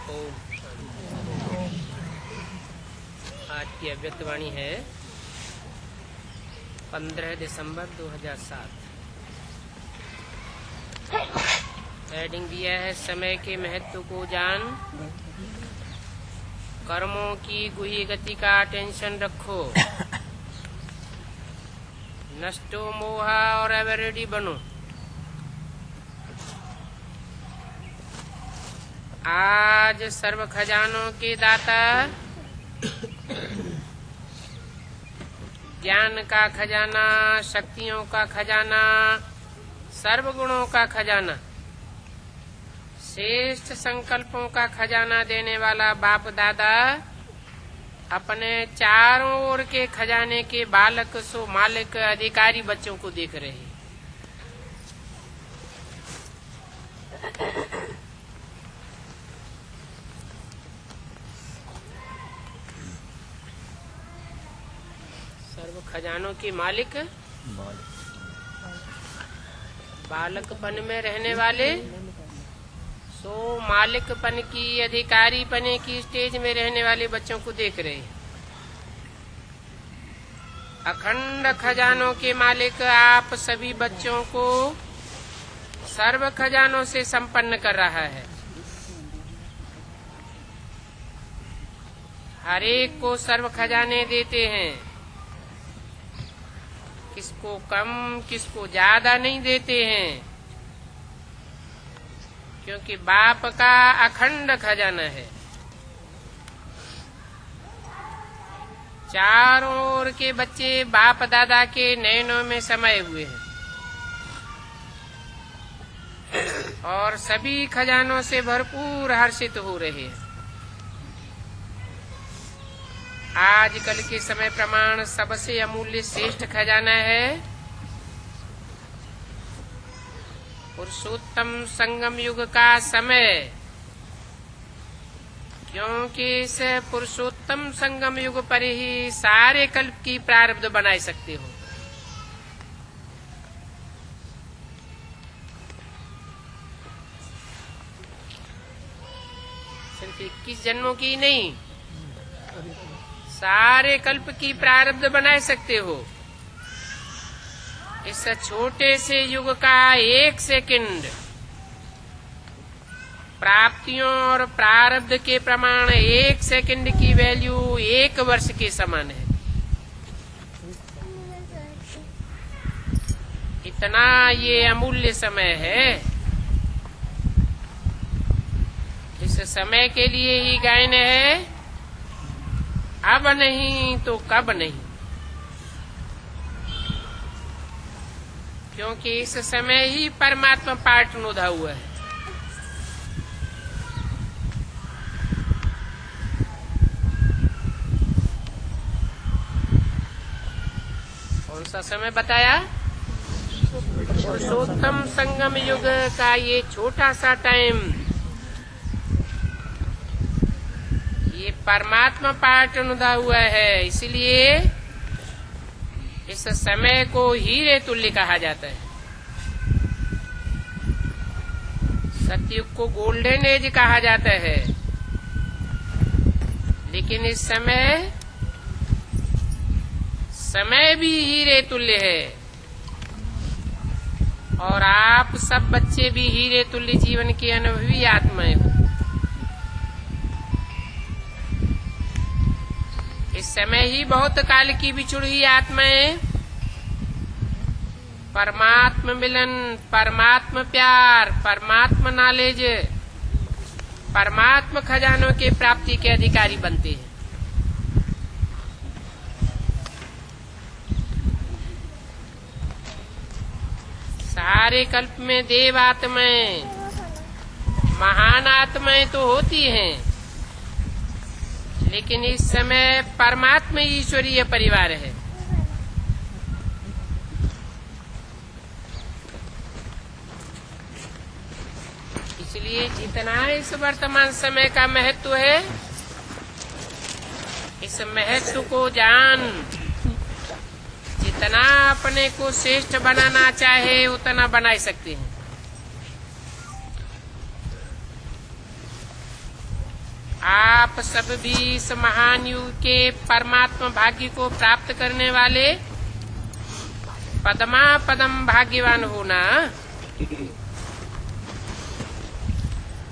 ओम। आज की अव्यक्त वाणी है 15 दिसंबर 2007। हेडिंग दिया है समय के महत्व को जान, कर्मों की गुही गति का टेंशन रखो, नष्टो मोहा और एवर रेडी बनो। आज सर्व खजानों के दाता, ज्ञान का खजाना, शक्तियों का खजाना, सर्व गुणों का खजाना, श्रेष्ठ संकल्पों का खजाना देने वाला बाप दादा अपने चारों ओर के खजाने के बालक सो मालिक अधिकारी बच्चों को देख रहे हैं। सर्व खजानों के मालिक, बालकपन में रहने वाले सो मालिकपन की, अधिकारी पने की स्टेज में रहने वाले बच्चों को देख रहे हैं। अखंड खजानों के मालिक आप सभी बच्चों को सर्व खजानों से संपन्न कर रहा है। हर एक को सर्व खजाने देते हैं, किसको कम किसको ज्यादा नहीं देते हैं, क्योंकि बाप का अखंड खजाना है। चारों ओर के बच्चे बाप दादा के नयनों में समाये हुए हैं और सभी खजानों से भरपूर हर्षित हो रहे हैं। आजकल के समय प्रमाण सबसे अमूल्य श्रेष्ठ खजाना है पुरुषोत्तम संगम युग का समय, क्योंकि इस पुरुषोत्तम संगम युग पर ही सारे कल्प की प्रारब्ध बना सकते हो। सिर्फ 21 जन्मों की नहीं, सारे कल्प की प्रारब्ध बना सकते हो। इस छोटे से युग का एक सेकंड प्राप्तियों और प्रारब्ध के प्रमाण एक सेकंड की वैल्यू 1 वर्ष के समान है। इतना ये अमूल्य समय है। इस समय के लिए ही गायन है, अब नहीं तो कब नहीं, क्योंकि इस समय ही परमात्मा पाठ नोधा हुआ है। कौन सा समय बताया? पुरुषोत्तम संगम युग का ये छोटा सा टाइम, ये परमात्मा पाठ नोधा हुआ है। इसलिए इस समय को हीरे तुल्य कहा जाता है। सतयुग को गोल्डन एज कहा जाता है, लेकिन इस समय भी हीरे तुल्य है और आप सब बच्चे भी हीरे तुल्य जीवन के अनुभवी आत्माएं हो। इस समय ही बहुत काल की बिछुड़ी हुई आत्माएं परमात्म मिलन, परमात्म प्यार, परमात्म नॉलेज, परमात्म खजानों के प्राप्ति के अधिकारी बनते हैं। सारे कल्प में देव आत्माएं, महान आत्माएं तो होती हैं, लेकिन इस समय परमात्मा ईश्वरीय परिवार है। इसलिए जितना इस वर्तमान समय का महत्व है, इस महत्व को जान, जितना अपने को श्रेष्ठ बनाना चाहे उतना बना सकते हैं। आप सब भी इस महान युग के परमात्मा भाग्य को प्राप्त करने वाले पदमा पदम भाग्यवान होना।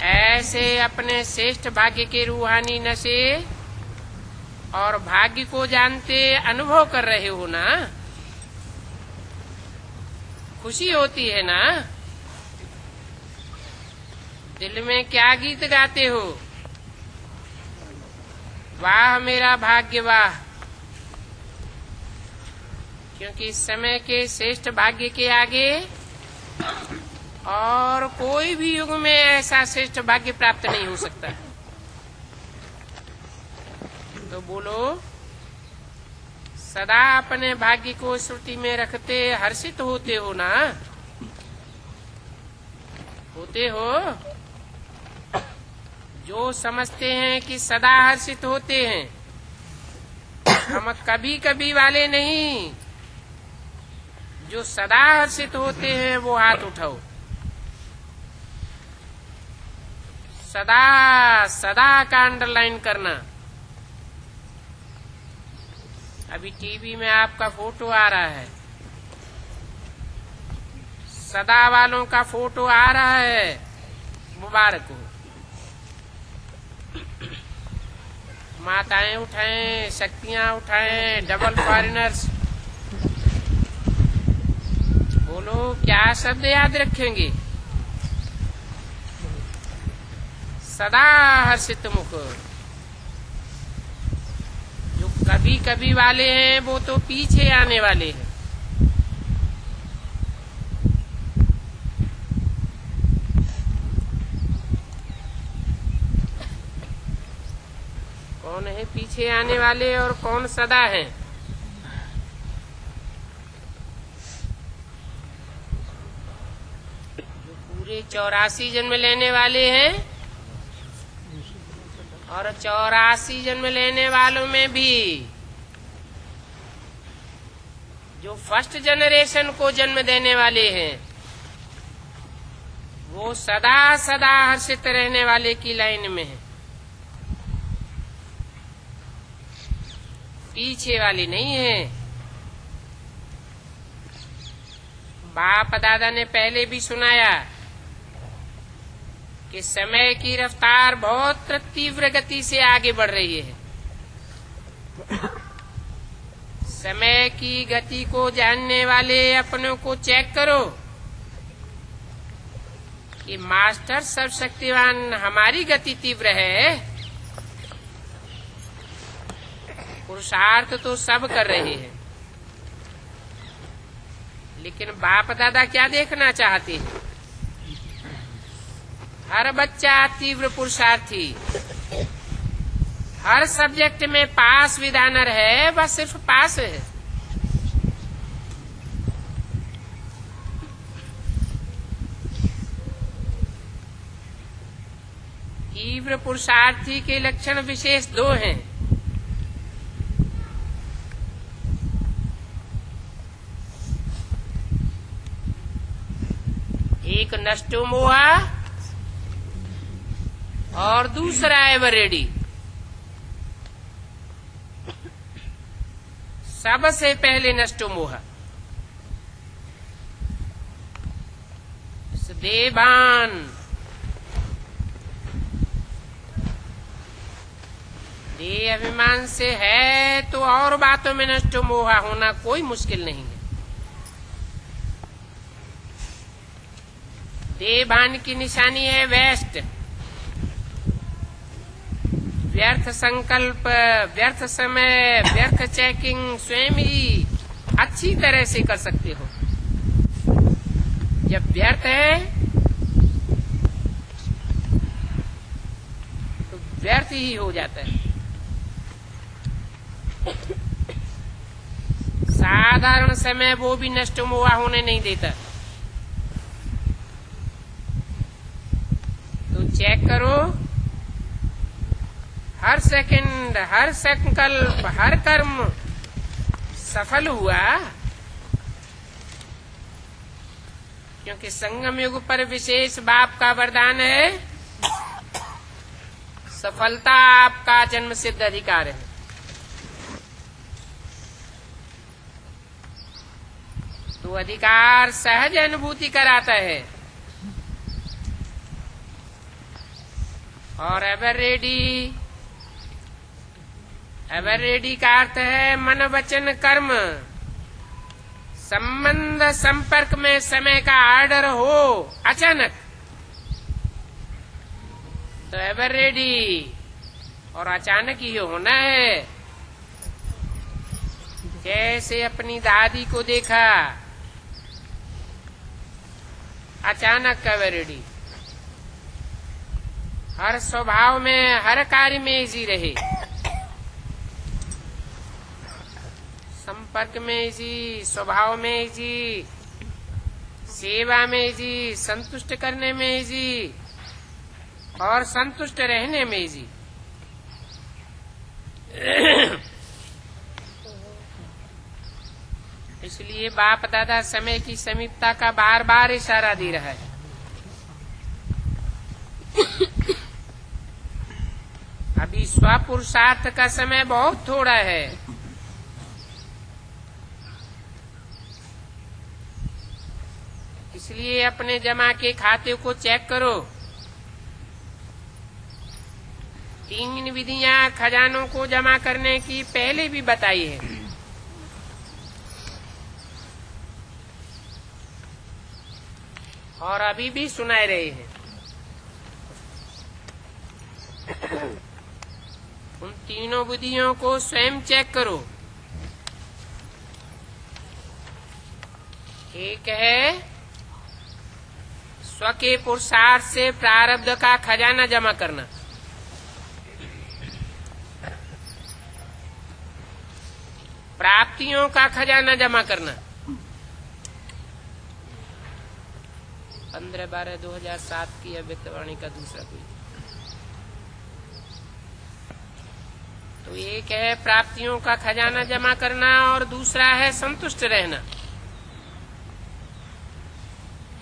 ऐसे अपने श्रेष्ठ भाग्य के रूहानी नशे और भाग्य को जानते अनुभव कर रहे हो ना। खुशी होती है ना। दिल में क्या गीत गाते हो? वाह मेरा भाग्य वाह। क्योंकि समय के श्रेष्ठ भाग्य के आगे और कोई भी युग में ऐसा श्रेष्ठ भाग्य प्राप्त नहीं हो सकता। तो बोलो, सदा अपने भाग्य को स्मृति में रखते हर्षित होते हो ना? होते हो? जो समझते हैं कि सदा हर्षित होते हैं, हम कभी कभी वाले नहीं। जो सदा हर्षित होते हैं वो हाथ उठाओ। सदा सदा का अंडरलाइन करना। अभी टीवी में आपका फोटो आ रहा है, सदा वालों का फोटो आ रहा है। मुबारक हो। माताएं उठाएं, शक्तियां उठाएं, डबल फॉरेनर्स। बोलो, क्या शब्द याद रखेंगे? सदा हर्षित मुख। जो कभी कभी वाले हैं वो तो पीछे आने वाले हैं। कौन है पीछे आने वाले और कौन सदा है? जो पूरे 84 जन्म लेने वाले हैं, और 84 जन्म लेने वालों में भी जो फर्स्ट जनरेशन को जन्म देने वाले हैं, वो सदा सदा हर्षित रहने वाले की लाइन में है। पीछे वाली नहीं है। बाप दादा ने पहले भी सुनाया कि समय की रफ्तार बहुत तीव्र गति से आगे बढ़ रही है। समय की गति को जानने वाले अपनों को चेक करो कि मास्टर सर्वशक्तिवान हमारी गति तीव्र है। पुरुषार्थ तो सब कर रहे हैं, लेकिन बाप दादा क्या देखना चाहते हैं? हर बच्चा तीव्र पुरुषार्थी, हर सब्जेक्ट में पास विधानर है, बस सिर्फ पास है। तीव्र पुरुषार्थी के लक्षण विशेष 2 हैं। एक नष्टो मोहा और दूसरा एवर रेडी। सबसे पहले नष्टो मोहा। देवान देह अभिमान से है तो और बातों में नष्टो मोहा होना कोई मुश्किल नहीं है। देवान की निशानी है वेस्ट। व्यर्थ संकल्प, व्यर्थ समय, व्यर्थ चेकिंग स्वयं ही अच्छी तरह से कर सकते हो। जब व्यर्थ है तो व्यर्थ ही हो जाता है। साधारण समय वो भी नष्ट मोहा होने नहीं देता। तो चेक करो, हर सेकंड, हर संकल्प, हर कर्म सफल हुआ, क्योंकि संगम युग पर विशेष बाप का वरदान है, सफलता आपका जन्म सिद्ध अधिकार है। तो अधिकार सहज अनुभूति कराता है। और एवर रेडी का अर्थ है मन वचन कर्म संबंध संपर्क में समय का आर्डर हो अचानक तो एवर रेडी, और अचानक ही होना है। जैसे अपनी दादी को देखा, अचानक एवर रेडी, हर स्वभाव में हर कार्य में इजी रहे, संपर्क में इजी, स्वभाव में इजी, सेवा में इजी, संतुष्ट करने में इजी और संतुष्ट रहने में इजी। इसलिए बाप दादा समय की समीपता का बार बार इशारा दे रहा है। अभी स्वपुरुषार्थ का समय बहुत थोड़ा है। इसलिए अपने जमा के खाते को चेक करो। 3 विधियां खजानों को जमा करने की पहले भी बताई है। और अभी भी सुनाए रहे हैं। उन तीनों विधियों को स्वयं चेक करो। एक है स्व के पुरुषार्थ से प्रारब्ध का खजाना जमा करना। प्राप्तियों का खजाना जमा करना। 15/12/2007 की अव्यक्तवाणी का दूसरा कोई। तो एक है प्राप्तियों का खजाना जमा करना और दूसरा है संतुष्ट रहना।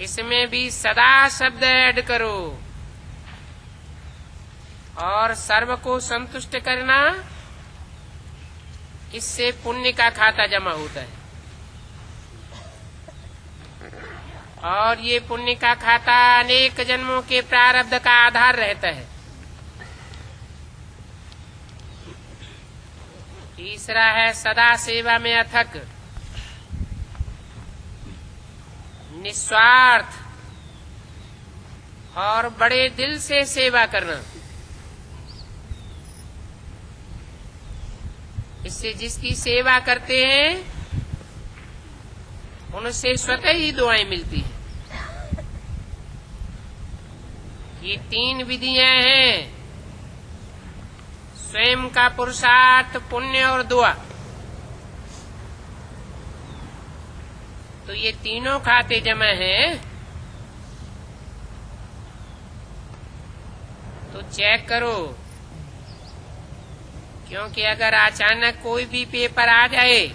इसमें भी सदा शब्द ऐड करो। और सर्व को संतुष्ट करना, इससे पुण्य का खाता जमा होता है। और ये पुण्य का खाता अनेक जन्मों के प्रारब्ध का आधार रहता है। तीसरा है सदा सेवा में अथक, निस्वार्थ और बड़े दिल से सेवा करना। इससे जिसकी सेवा करते हैं उनसे स्वतः ही दुआएं मिलती हैं। ये 3 विधियां हैं, स्वयं का पुरुषार्थ, पुण्य और दुआ। तो ये तीनों खाते जमा हैं। तो चेक करो, क्योंकि अगर अचानक कोई भी पेपर आ जाए,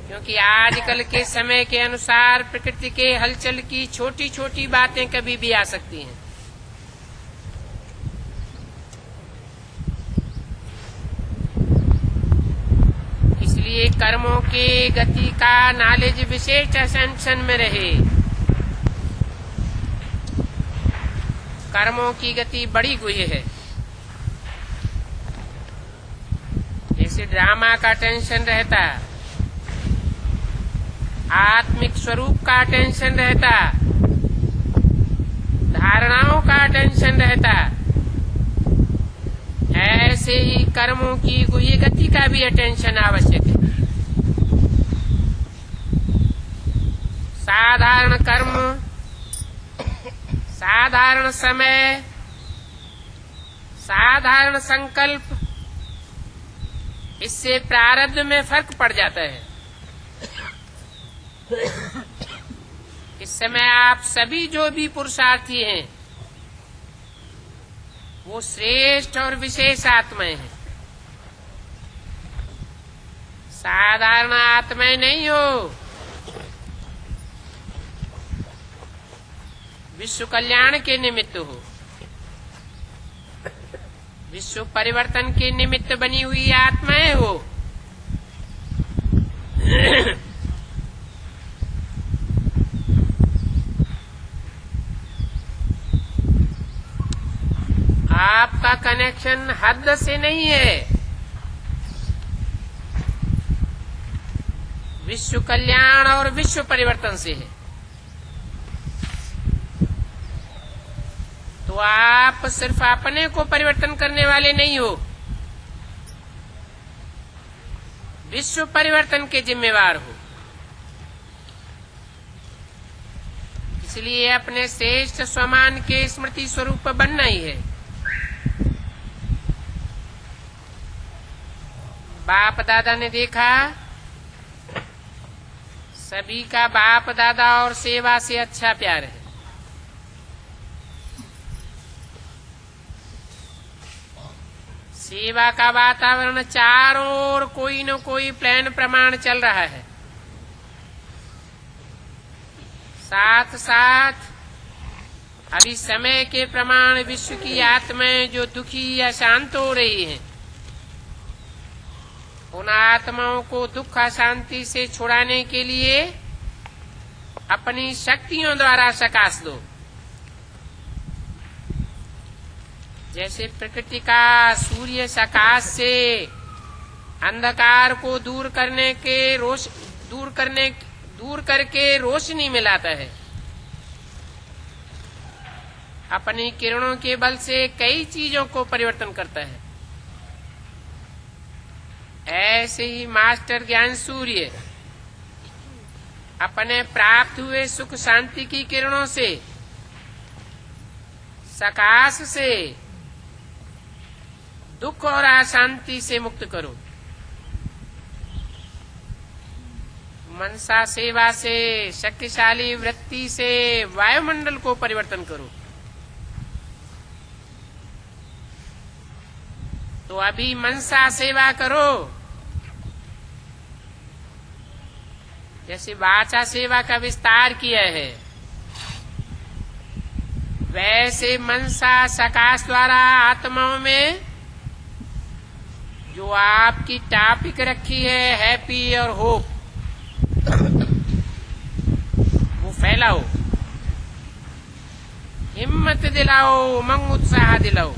क्योंकि आजकल के समय के अनुसार प्रकृति के हलचल की छोटी छोटी बातें कभी भी आ सकती हैं। इसलिए कर्मों के गति का नॉलेज विशेष अटेंशन में रहे। कर्मों की गति बड़ी गुह्य है। जैसे ड्रामा का टेंशन रहता, आत्मिक स्वरूप का टेंशन रहता, धारणाओं का टेंशन रहता, ऐसे ही कर्मों की गुह्य गति का भी अटेंशन आवश्यक है। साधारण कर्म, साधारण समय, साधारण संकल्प, इससे प्रारब्ध में फर्क पड़ जाता है। इस समय आप सभी जो भी पुरुषार्थी हैं वो श्रेष्ठ और विशेष आत्माएं हैं। साधारण आत्माएं नहीं हो। विश्व कल्याण के निमित्त हो। विश्व परिवर्तन के निमित्त बनी हुई आत्माएं हो। आपका कनेक्शन हद से नहीं है, विश्व कल्याण और विश्व परिवर्तन से है। तो आप सिर्फ अपने को परिवर्तन करने वाले नहीं हो, विश्व परिवर्तन के जिम्मेवार हो। इसलिए अपने श्रेष्ठ स्वमान के स्मृति स्वरूप बनना ही है। बाप दादा ने देखा, सभी का बाप दादा और सेवा से अच्छा प्यार है। सेवा का वातावरण चारों ओर कोई न कोई प्लान प्रमाण चल रहा है। साथ साथ अभी समय के प्रमाण विश्व की आत्माएं जो दुखी या शांत हो रही हैं, उन आत्माओं को दुख अशांति से छुड़ाने के लिए अपनी शक्तियों द्वारा सकाश दो। जैसे प्रकृति का सूर्य सकाश से अंधकार को दूर करके रोशनी में लाता है, अपनी किरणों के बल से कई चीजों को परिवर्तन करता है। ऐसे ही मास्टर ज्ञान सूर्य अपने प्राप्त हुए सुख शांति की किरणों से, सकाश से दुख और अशांति से मुक्त करो। मनसा सेवा से, शक्तिशाली वृत्ति से वायुमंडल को परिवर्तन करो। तो अभी मनसा सेवा करो। जैसे वाचा सेवा का विस्तार किया है, वैसे मनसा सकाश द्वारा आत्माओं में जो आपकी टॉपिक रखी है हैप्पी और होप, वो फैलाओ, हिम्मत दिलाओ, उमंग उत्साह दिलाओ।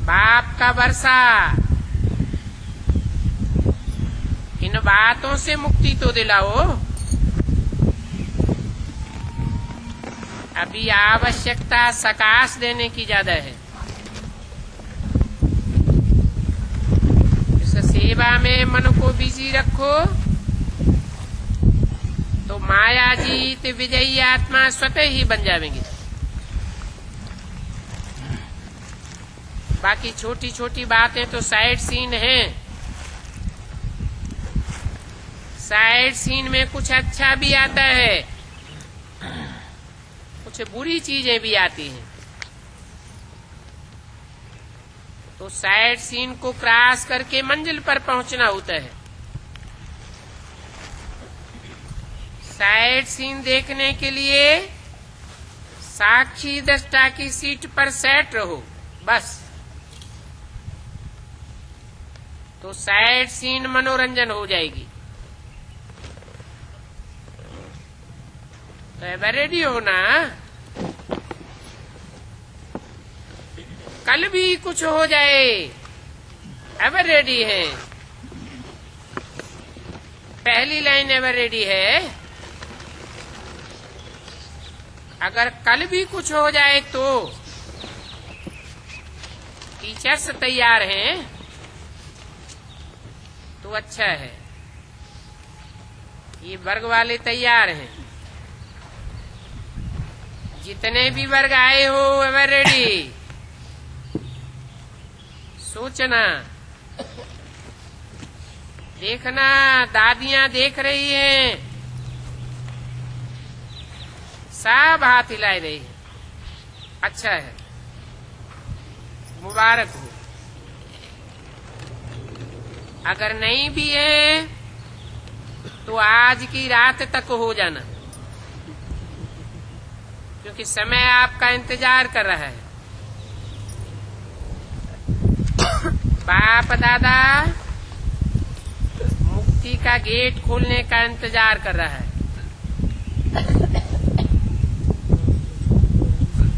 बाप का वर्षा, इन बातों से मुक्ति तो दिलाओ। अभी आवश्यकता सकाश देने की ज्यादा है। इस सेवा में मन को बिजी रखो तो माया जीत विजयी आत्मा स्वतः ही बन जाएंगी। बाकी छोटी छोटी बातें तो साइड सीन हैं। साइड सीन में कुछ अच्छा भी आता है, कुछ बुरी चीजें भी आती हैं। तो साइड सीन को क्रॉस करके मंजिल पर पहुंचना होता है। साइड सीन देखने के लिए साक्षी दृष्टा की सीट पर सेट रहो, बस। तो साइड सीन मनोरंजन हो जाएगी। तो एवर रेडी हो ना? कल भी कुछ हो जाए, एवर रेडी है। पहली लाइन एवर रेडी है। अगर कल भी कुछ हो जाए तो टीचर्स तैयार हैं तो अच्छा है। ये वर्ग वाले तैयार हैं। जितने भी वर्ग आए हो एवर रेडी। सोचना, देखना, दादियां देख रही हैं, सब हाथ हिला रही है। अच्छा है, मुबारक हो। अगर नहीं भी है तो आज की रात तक हो जाना, क्योंकि समय आपका इंतजार कर रहा है। बाप दादा मुक्ति का गेट खोलने का इंतजार कर रहा है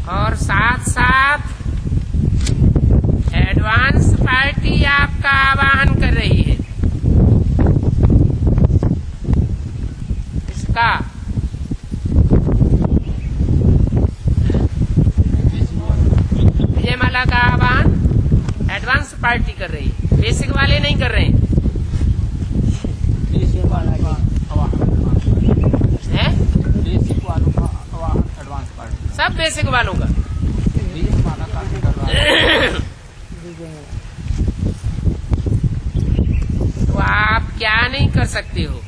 और साथ साथ एडवांस पार्टी आपका आवाहन कर रही है। इसका विजयमाला का आवाहन एडवांस पार्टी कर रही है, बेसिक वाले नहीं कर रहे हैं। बेसिक वालों का आवाहन एडवांस पार्टी, सब बेसिक वालों का। तो आप क्या नहीं कर सकते हो?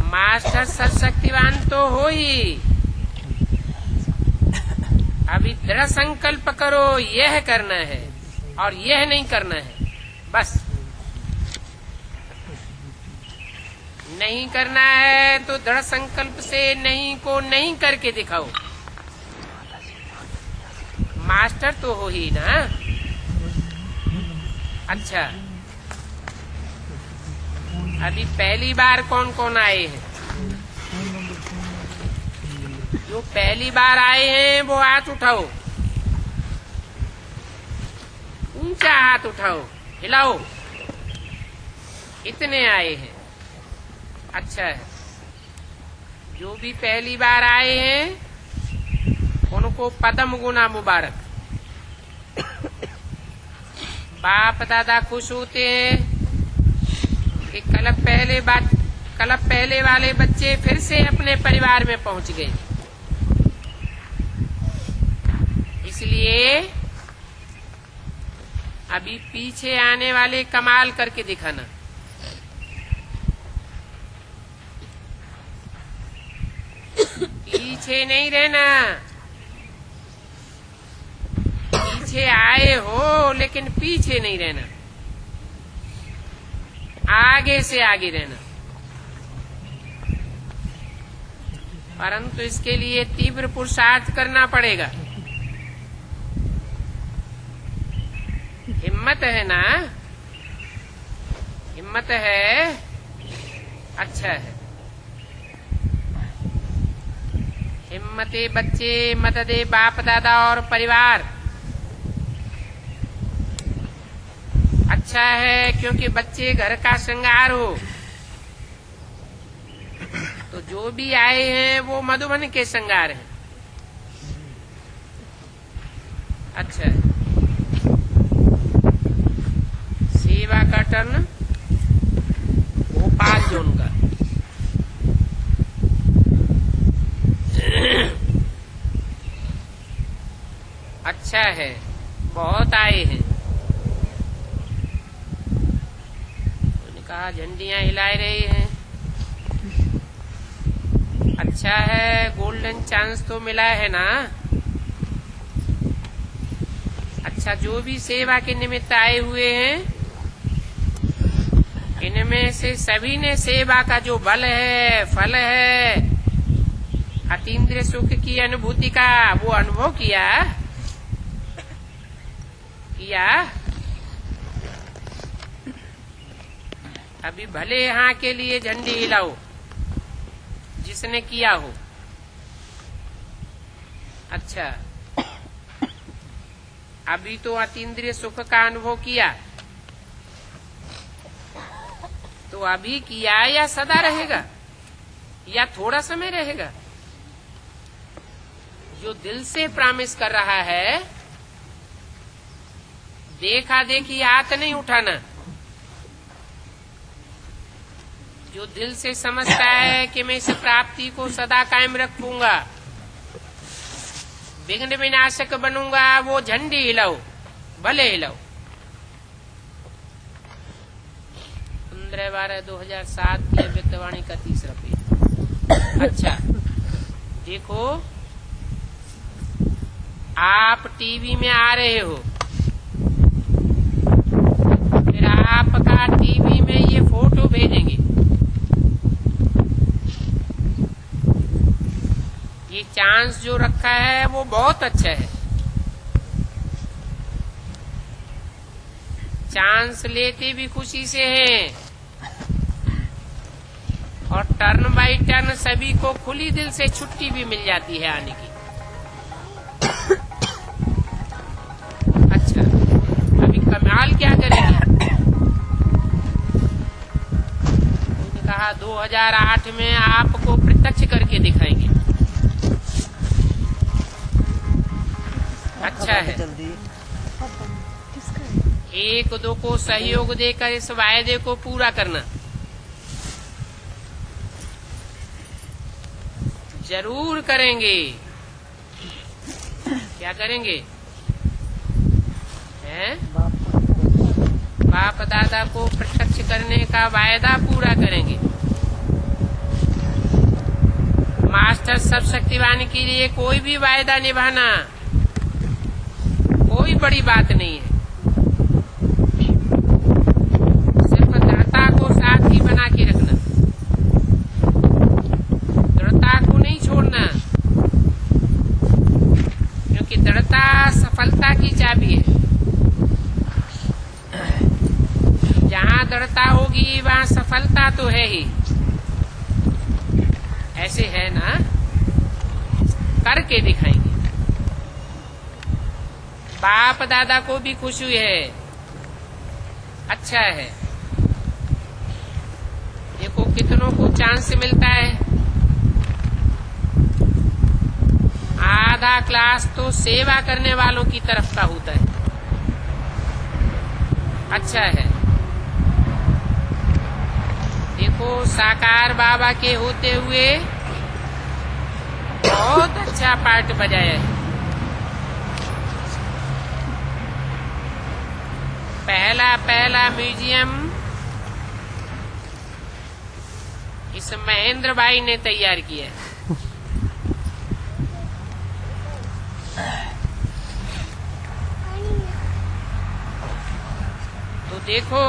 मास्टर सर्वशक्तिवान तो हो ही। अभी दृढ़ संकल्प करो, यह करना है और यह नहीं करना है, बस। नहीं करना है तो दृढ़ संकल्प से नहीं को नहीं करके दिखाओ। मास्टर तो हो ही ना। अच्छा, अभी पहली बार कौन कौन आए हैं? जो पहली बार आए हैं वो हाथ उठाओ, ऊंचा हाथ उठाओ, हिलाओ। इतने आए हैं, अच्छा है। जो भी पहली बार आए हैं उनको पदम गुना मुबारक। बाप दादा खुश होते हैं कि कल पहले वाले बच्चे फिर से अपने परिवार में पहुंच गए। इसलिए अभी पीछे आने वाले कमाल करके दिखाना। पीछे नहीं रहना। पीछे आए हो लेकिन पीछे नहीं रहना, आगे से आगे रहना। परंतु इसके लिए तीव्र पुरुषार्थ करना पड़ेगा। हिम्मत है ना? हिम्मत है, अच्छा है। हिम्मते बच्चे, मददे बाप दादा और परिवार। अच्छा है, क्योंकि बच्चे घर का श्रृंगार हो। तो जो भी आए हैं वो मधुबन के श्रृंगार हैं। अच्छा है। सेवा का टर्न भोपाल जोन का। अच्छा है, बहुत आए हैं। उन्होंने कहा झंडियां हिला रही हैं। अच्छा है, गोल्डन चांस तो मिला है ना। अच्छा, जो भी सेवा के निमित्त आए हुए हैं इनमें से सभी ने सेवा का जो बल है, फल है, अतीन्द्रिय सुख की अनुभूति का वो अनुभव किया। अभी भले यहाँ के लिए झंडी हिलाओ जिसने किया हो। अच्छा, अभी तो अतीन्द्रिय सुख का अनुभव किया, तो अभी किया या सदा रहेगा या थोड़ा समय रहेगा? जो दिल से प्रॉमिस कर रहा है, देखा देखी हाथ नहीं उठाना। जो दिल से समझता है कि मैं इस प्राप्ति को सदा कायम रखूंगा, विघ्न विनाशक बनूंगा, वो झंडी हिलाओ, भले हिलाओ। 15/12/2007 की अव्यक्तवाणी का 3रा पेज। अच्छा, देखो, आप टीवी में आ रहे हो, फिर आपका टीवी में ये फोटो भेजेंगे। ये चांस जो रखा है वो बहुत अच्छा है। चांस लेते भी खुशी से हैं और टर्न बाय टर्न सभी को खुली दिल से छुट्टी भी मिल जाती है आने की। अच्छा, अभी कमाल क्या करेंगे? उन्होंने कहा 2008 में आपको प्रत्यक्ष करके दिखाएंगे। अच्छा है, एक दो को सहयोग देकर इस वायदे को पूरा करना। जरूर करेंगे। क्या करेंगे? हैं? बाप दादा को प्रत्यक्ष करने का वायदा पूरा करेंगे। मास्टर सब शक्तिवान के लिए कोई भी वायदा निभाना कोई बड़ी बात नहीं है। सिर्फ दृढ़ता को साथ ही बना के रखना, दृढ़ता को नहीं छोड़ना, क्योंकि दृढ़ता सफलता की चाबी है। जहाँ दृढ़ता होगी वहाँ सफलता तो है ही। ऐसे है ना, करके दिखाएंगे। बाप दादा को भी खुशी है। अच्छा है, देखो कितनों को चांस मिलता है। आधा क्लास तो सेवा करने वालों की तरफ का होता है। अच्छा है, देखो साकार बाबा के होते हुए बहुत अच्छा पार्ट बजाया है। पहला म्यूजियम इस महेंद्र भाई ने तैयार किया है। तो देखो,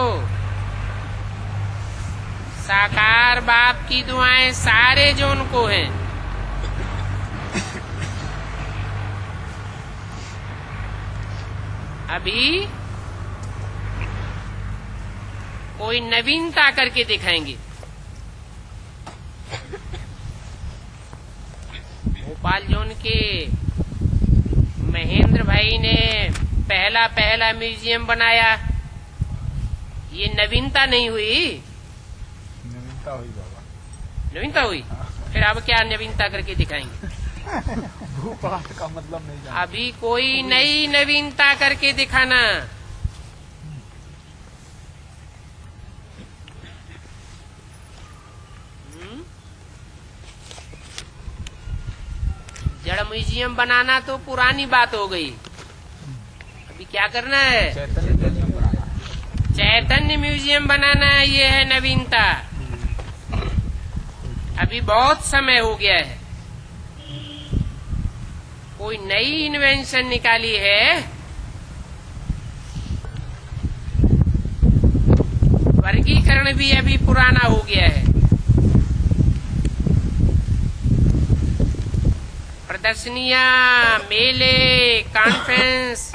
साकार बाप की दुआएं सारे जो उनको हैं। अभी कोई नवीनता करके दिखाएंगे। भोपाल जोन के महेंद्र भाई ने पहला म्यूजियम बनाया। ये नवीनता नहीं हुई? नवीनता हुई बाबा, नवीनता हुई। फिर अब क्या नवीनता करके दिखाएंगे? भोपाल का मतलब नहीं जानते। अभी कोई नई नवीनता करके दिखाना। जड़ म्यूजियम बनाना तो पुरानी बात हो गई। अभी क्या करना है? चैतन्य म्यूजियम बनाना, ये है नवीनता। अभी बहुत समय हो गया है, कोई नई इन्वेंशन निकाली है। वर्गीकरण भी अभी पुराना हो गया है। प्रदर्शनियां, मेले, कॉन्फ्रेंस,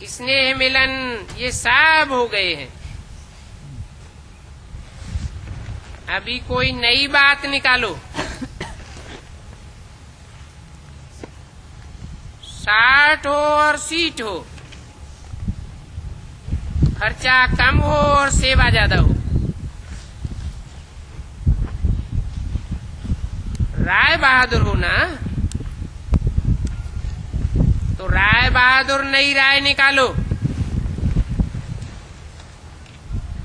स्नेह मिलन, ये सब हो गए हैं। अभी कोई नई बात निकालो। 60 हो और सीट हो, खर्चा कम हो और सेवा ज्यादा हो। राय बहादुर हो ना, तो राय बहादुर नई राय निकालो।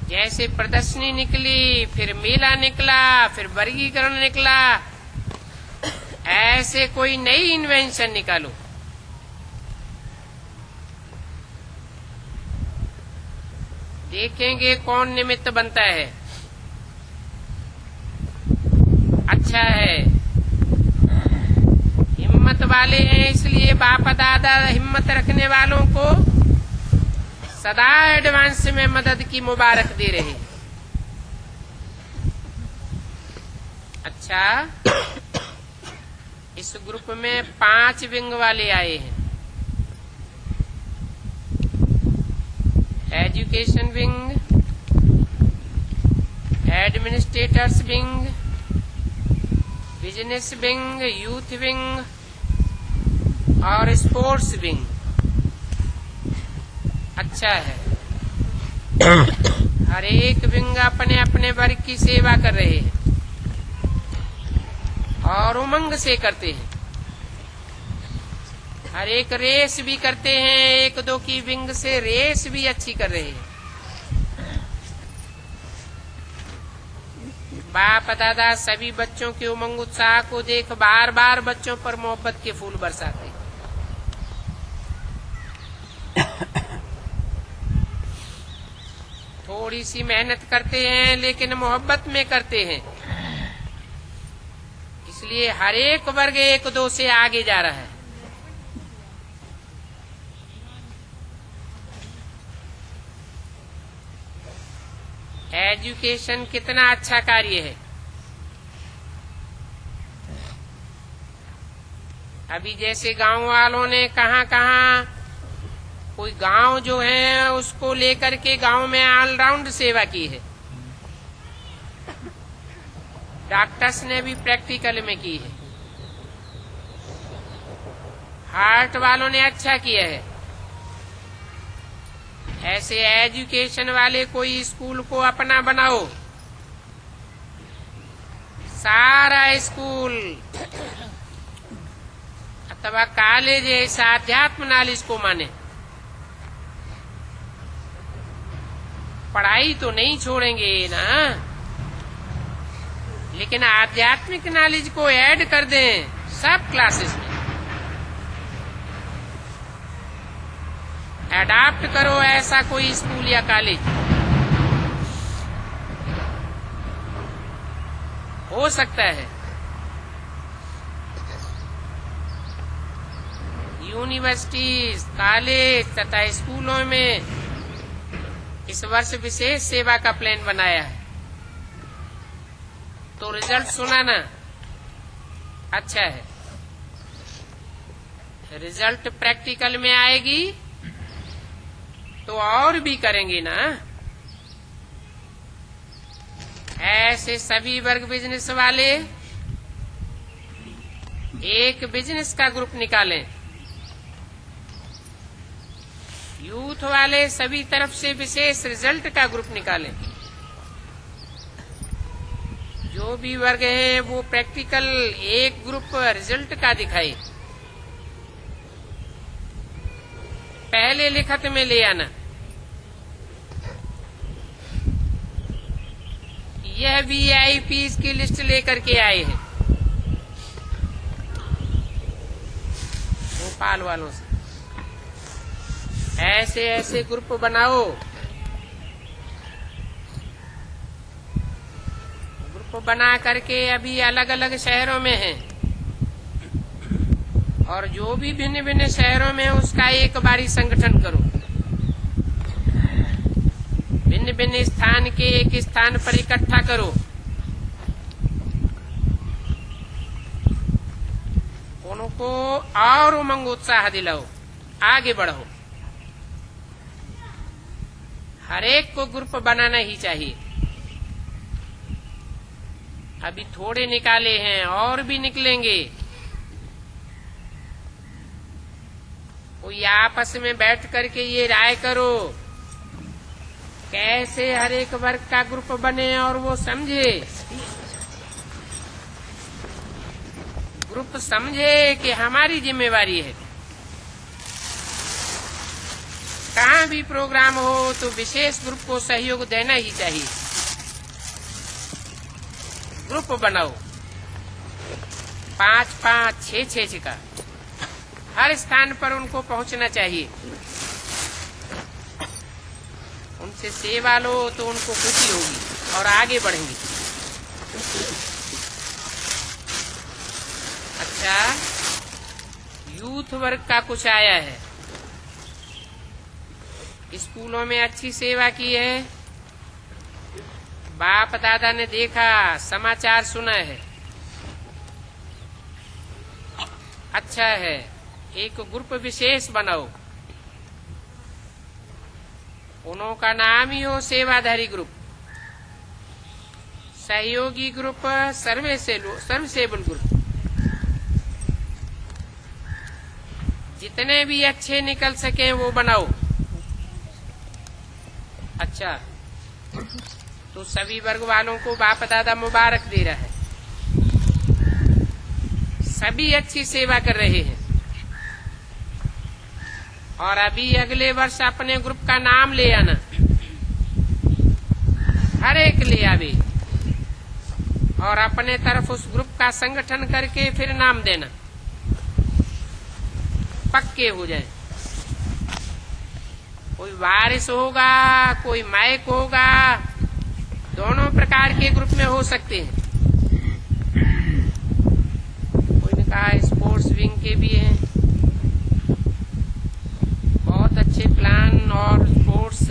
जैसे प्रदर्शनी निकली, फिर मेला निकला, फिर वर्गीकरण निकला, ऐसे कोई नई इन्वेंशन निकालो। देखेंगे कौन निमित्त बनता है। अच्छा है, हिम्मत वाले हैं, इसलिए बाप दादा हिम्मत रखने वालों को सदा एडवांस में मदद की मुबारक दे रहे। अच्छा, इस ग्रुप में 5 विंग वाले आए हैं। Education wing, administrators wing, business wing, youth wing और स्पोर्ट्स विंग। अच्छा है, हर एक विंग अपने अपने वर्ग की सेवा कर रहे हैं और उमंग से करते हैं। हर एक रेस भी करते हैं, 1-2 की विंग से रेस भी अच्छी कर रहे हैं। बाप दादा सभी बच्चों के उमंग उत्साह को देख बार बार बच्चों पर मोहब्बत के फूल बरसाते हैं। थोड़ी सी मेहनत करते हैं लेकिन मोहब्बत में करते हैं, इसलिए हर एक वर्ग 1-2 से आगे जा रहा है। एजुकेशन कितना अच्छा कार्य है। अभी जैसे गांव वालों ने कहां कोई गांव जो है उसको लेकर के गांव में ऑलराउंड सेवा की है। डॉक्टर्स ने भी प्रैक्टिकल में की है, हार्ट वालों ने अच्छा किया है। ऐसे एजुकेशन वाले कोई स्कूल को अपना बनाओ, सारा स्कूल अथवा कॉलेज ऐसा अध्यात्म नॉलेज को माने। पढ़ाई तो नहीं छोड़ेंगे ना, लेकिन आध्यात्मिक नॉलेज को ऐड कर दें सब क्लासेस में। अडॉप्ट करो ऐसा कोई स्कूल या कॉलेज, हो सकता है। यूनिवर्सिटीज, कॉलेज तथा स्कूलों में इस वर्ष विशेष सेवा का प्लान बनाया है, तो रिजल्ट सुनाना। अच्छा है, रिजल्ट प्रैक्टिकल में आएगी तो और भी करेंगे ना। ऐसे सभी वर्ग बिजनेस वाले एक बिजनेस का ग्रुप निकालें। यूथ वाले सभी तरफ से विशेष रिजल्ट का ग्रुप निकालें। जो भी वर्ग है वो प्रैक्टिकल एक ग्रुप रिजल्ट का दिखाए, पहले लिखत में ले आना। यह वीआईपीज की लिस्ट लेकर के आए हैं भोपाल वालों से। ऐसे ऐसे ग्रुप बनाओ, ग्रुप बना करके अभी अलग अलग शहरों में हैं, और जो भी भिन्न भिन्न शहरों में उसका एक बारी संगठन करो। भिन्न भिन्न स्थान के एक स्थान पर इकट्ठा करो। उनको और उमंग उत्साह दिलाओ, आगे बढ़ो। हर एक को ग्रुप बनाना ही चाहिए। अभी थोड़े निकाले हैं और भी निकलेंगे। कोई आपस में बैठ करके ये राय करो कैसे हर एक वर्ग का ग्रुप बने और वो समझे, ग्रुप समझे कि हमारी जिम्मेवारी है। कहाँ भी प्रोग्राम हो तो विशेष ग्रुप को सहयोग देना ही चाहिए। ग्रुप बनाओ 5-5, 6-6 का, हर स्थान पर उनको पहुंचना चाहिए। उनसे सेवा लो तो उनको खुशी होगी और आगे बढ़ेंगे। अच्छा, यूथ वर्ग का कुछ आया है। स्कूलों में अच्छी सेवा की है, बाप दादा ने देखा, समाचार सुना है। अच्छा है, एक ग्रुप विशेष बनाओ, उन्हों का नाम ही हो सेवाधारी ग्रुप, सहयोगी ग्रुप, सर्विसेबल ग्रुप। जितने भी अच्छे निकल सके वो बनाओ। अच्छा, तो सभी वर्ग वालों को बाप दादा मुबारक दे रहा है। सभी अच्छी सेवा कर रहे हैं और अभी अगले वर्ष अपने ग्रुप का नाम ले आना, हर एक ले आवे और अपने तरफ उस ग्रुप का संगठन करके फिर नाम देना, पक्के हो जाए। कोई वारिस होगा, कोई माइक होगा, दोनों प्रकार के ग्रुप में हो सकते हैं। कोई ने कहा स्पोर्ट्स विंग के भी हैं, बहुत अच्छे प्लान और स्पोर्ट्स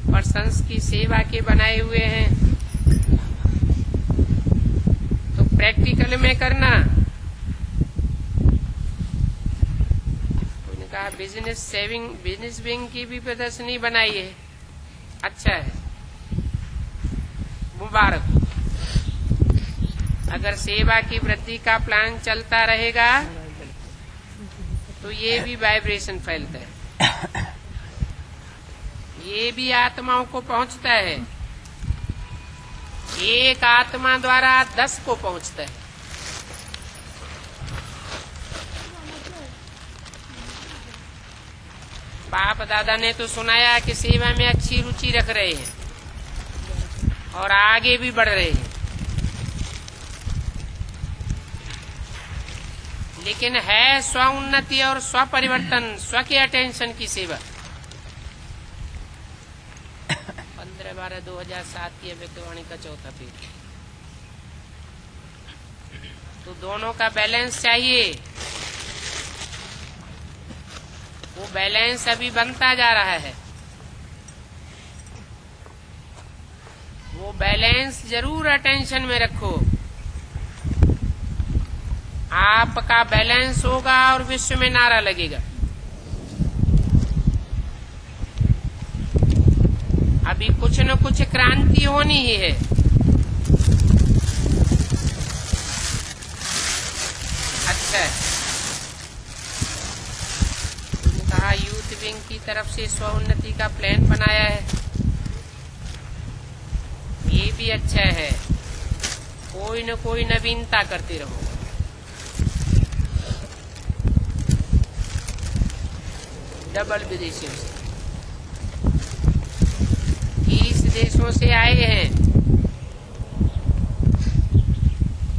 पर्सन्स की सेवा के बनाए हुए हैं, तो प्रैक्टिकल में करना। कोई ने कहा बिजनेस विंग की भी प्रदर्शनी बनाई है, अच्छा है, मुबारक। अगर सेवा की वृद्धि का प्लान चलता रहेगा तो ये भी वाइब्रेशन फैलता है, ये भी आत्माओं को पहुंचता है। एक आत्मा द्वारा 10 को पहुंचता है। बाप दादा ने तो सुनाया कि सेवा में अच्छी रुचि रख रहे हैं और आगे भी बढ़ रहे हैं, लेकिन है स्व उन्नति और स्व परिवर्तन, स्व के अटेंशन की सेवा। 15/12/2007 की अव्यक्तवाणी का चौथा पेज। तो दोनों का बैलेंस चाहिए, वो बैलेंस अभी बनता जा रहा है। वो बैलेंस जरूर अटेंशन में रखो। आपका बैलेंस होगा और विश्व में नारा लगेगा। अभी कुछ न कुछ क्रांति होनी ही है। अच्छा, कहा यूथ विंग की तरफ से स्व उन्नति का प्लान बनाया है, ये भी अच्छा है। कोई न कोई नवीनता करते रहो। डबल विदेशियों से 30 देशों से आए हैं,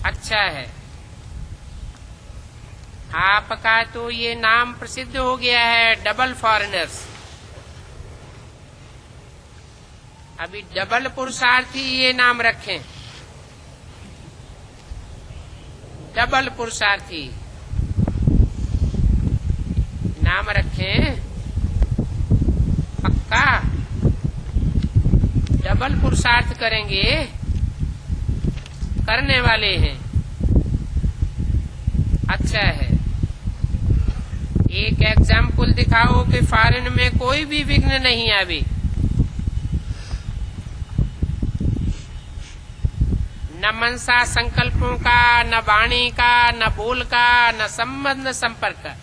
अच्छा है। आपका तो ये नाम प्रसिद्ध हो गया है, डबल फॉरेनर्स। अभी डबल पुरुषार्थी ये नाम रखें, डबल पुरुषार्थी नाम रखें, पक्का डबल पुरुषार्थ करेंगे, करने वाले हैं, अच्छा है। एक एग्जाम्पल दिखाओ कि फॉरेन में कोई भी विघ्न नहीं आवे, न मनसा संकल्पों का, न वाणी का, न बोल का, न संबंध संपर्क का।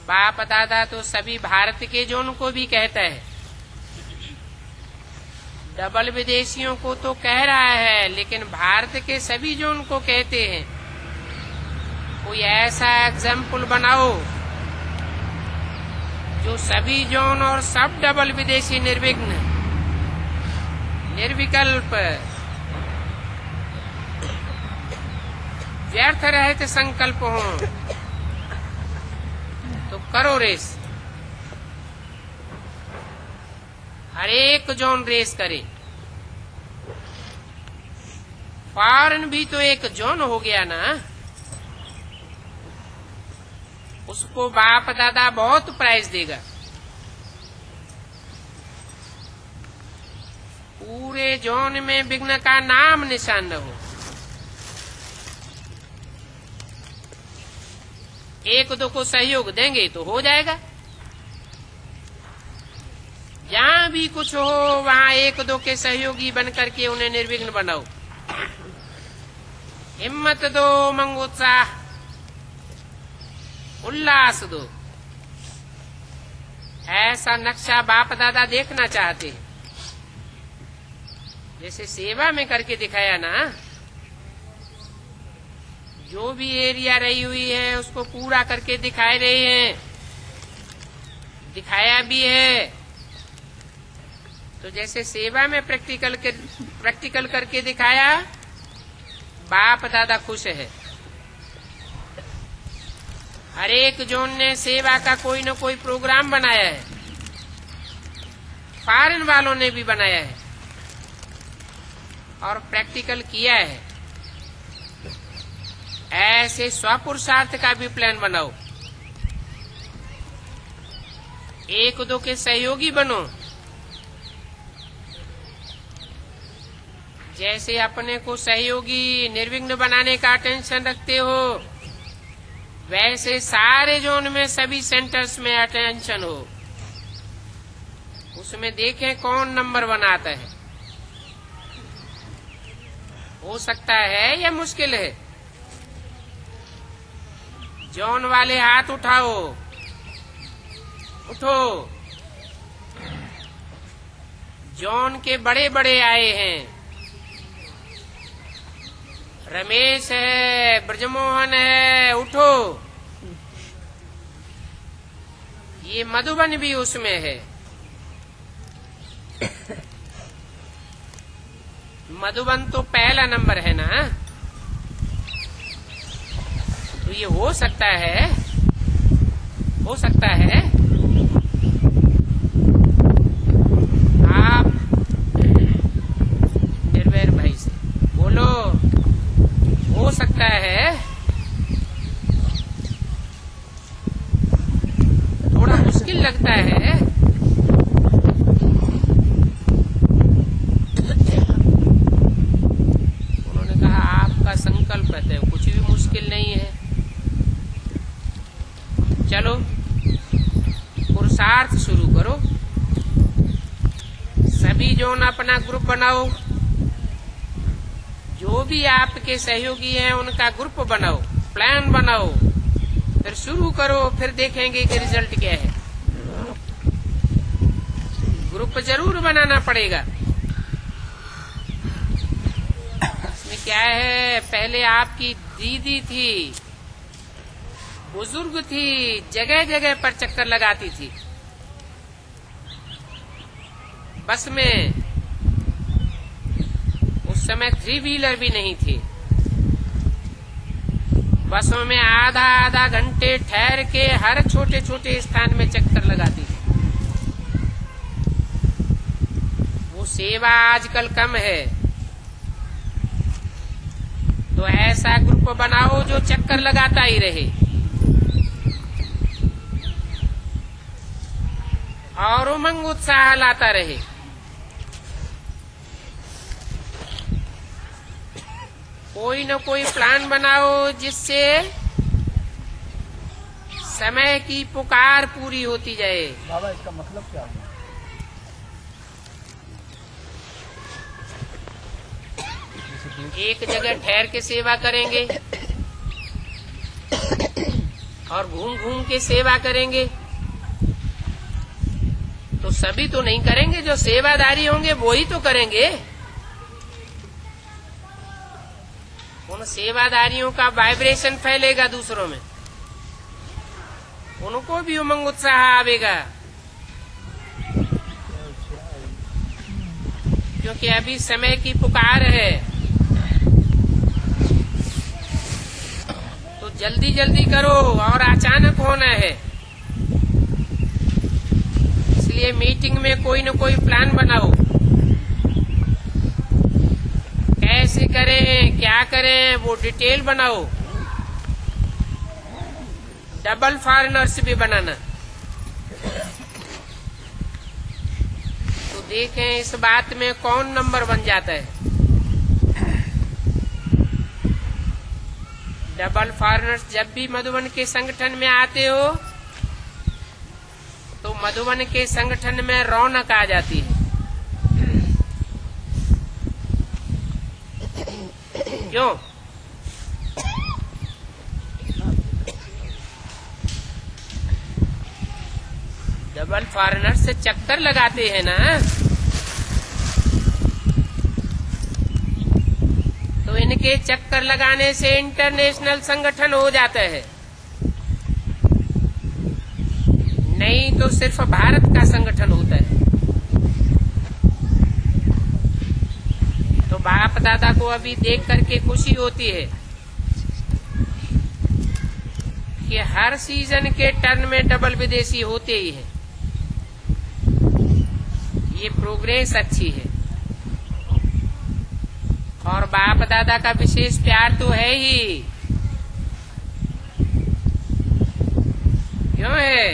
बाप दादा तो सभी भारत के जोन को भी कहता है, डबल विदेशियों को तो कह रहा है, लेकिन भारत के सभी जोन को कहते हैं। कोई ऐसा एग्जाम्पल बनाओ जो सभी जोन और सब डबल विदेशी निर्विघ्न, निर्विकल्प, व्यर्थ रहित संकल्प हो, तो करो रेस। हर एक जोन रेस करे। फॉरेन भी तो एक जोन हो गया ना, उसको बाप दादा बहुत प्राइज देगा। पूरे जोन में विघ्न का नाम निशान न हो। एक दो को सहयोग देंगे तो हो जाएगा। जहां भी कुछ हो वहां एक दो के सहयोगी बन करके उन्हें निर्विघ्न बनाओ। हिम्मत दो, मंगोत्साह, उल्लास दो। ऐसा नक्शा बाप दादा देखना चाहते हैं। जैसे सेवा में करके दिखाया ना, जो भी एरिया रही हुई है उसको पूरा करके दिखा रहे हैं, दिखाया भी है। तो जैसे सेवा में प्रैक्टिकल करके दिखाया, बाप दादा खुश है। हर एक जोन ने सेवा का कोई न कोई प्रोग्राम बनाया है, फॉरेन वालों ने भी बनाया है और प्रैक्टिकल किया है। ऐसे स्वपुरुषार्थ का भी प्लान बनाओ। एक दो के सहयोगी बनो। जैसे अपने को सहयोगी निर्विघ्न बनाने का टेंशन रखते हो, वैसे सारे जोन में सभी सेंटर्स में अटेंशन हो। उसमें देखें कौन नंबर बनाता है। हो सकता है या मुश्किल है? जोन वाले हाथ उठाओ, उठो। जोन के बड़े बड़े आए हैं। रमेश है, ब्रजमोहन है, उठो। ये मधुबन भी उसमें है। मधुबन तो पहला नंबर है ना, तो ये हो सकता है, हो सकता है। आप निर्वैर भाई से बोलो, हो सकता है। थोड़ा मुश्किल लगता है। उन्होंने कहा आपका संकल्प है, कुछ भी मुश्किल नहीं है। चलो पुरुषार्थ शुरू करो। सभी जोन अपना ग्रुप बनाओ। जो भी आपके सहयोगी हैं उनका ग्रुप बनाओ, प्लान बनाओ, फिर शुरू करो। फिर देखेंगे कि रिजल्ट क्या है। ग्रुप जरूर बनाना पड़ेगा। इसमें क्या है, पहले आपकी दीदी थी, बुजुर्ग थी, जगह जगह पर चक्कर लगाती थी बस में। उस समय 3 व्हीलर भी नहीं थी। बसों में आधा आधा घंटे ठहर के हर छोटे छोटे स्थान में चक्कर लगाती थी। वो सेवा आजकल कम है। तो ऐसा ग्रुप बनाओ जो चक्कर लगाता ही रहे और उमंग उत्साह लाता रहे। कोई न कोई प्लान बनाओ जिससे समय की पुकार पूरी होती जाए। बाबा इसका मतलब क्या है? एक जगह ठहर के सेवा करेंगे और घूम घूम के सेवा करेंगे तो सभी तो नहीं करेंगे। जो सेवादारी होंगे वो ही तो करेंगे। उन सेवादारियों का वाइब्रेशन फैलेगा दूसरों में, उनको भी उमंग उत्साह आवेगा। क्योंकि अभी समय की पुकार है तो जल्दी जल्दी करो और अचानक होना है। इसलिए मीटिंग में कोई न कोई प्लान बनाओ। कैसे करें, क्या करें, वो डिटेल बनाओ। डबल फॉरेनर्स भी बनाना। तो देखें इस बात में कौन नंबर बन जाता है। डबल फॉरेनर्स जब भी मधुबन के संगठन में आते हो तो मधुबन के संगठन में रौनक आ जाती है। क्यों? डबल फॉरेनर्स से चक्कर लगाते हैं ना, तो इनके चक्कर लगाने से इंटरनेशनल संगठन हो जाता है, नहीं तो सिर्फ भारत का संगठन होता है। तो बाप दादा को अभी देख करके खुशी होती है कि हर सीजन के टर्न में डबल विदेशी होते ही है। ये प्रोग्रेस अच्छी है और बाप दादा का विशेष प्यार तो है ही। क्यों है?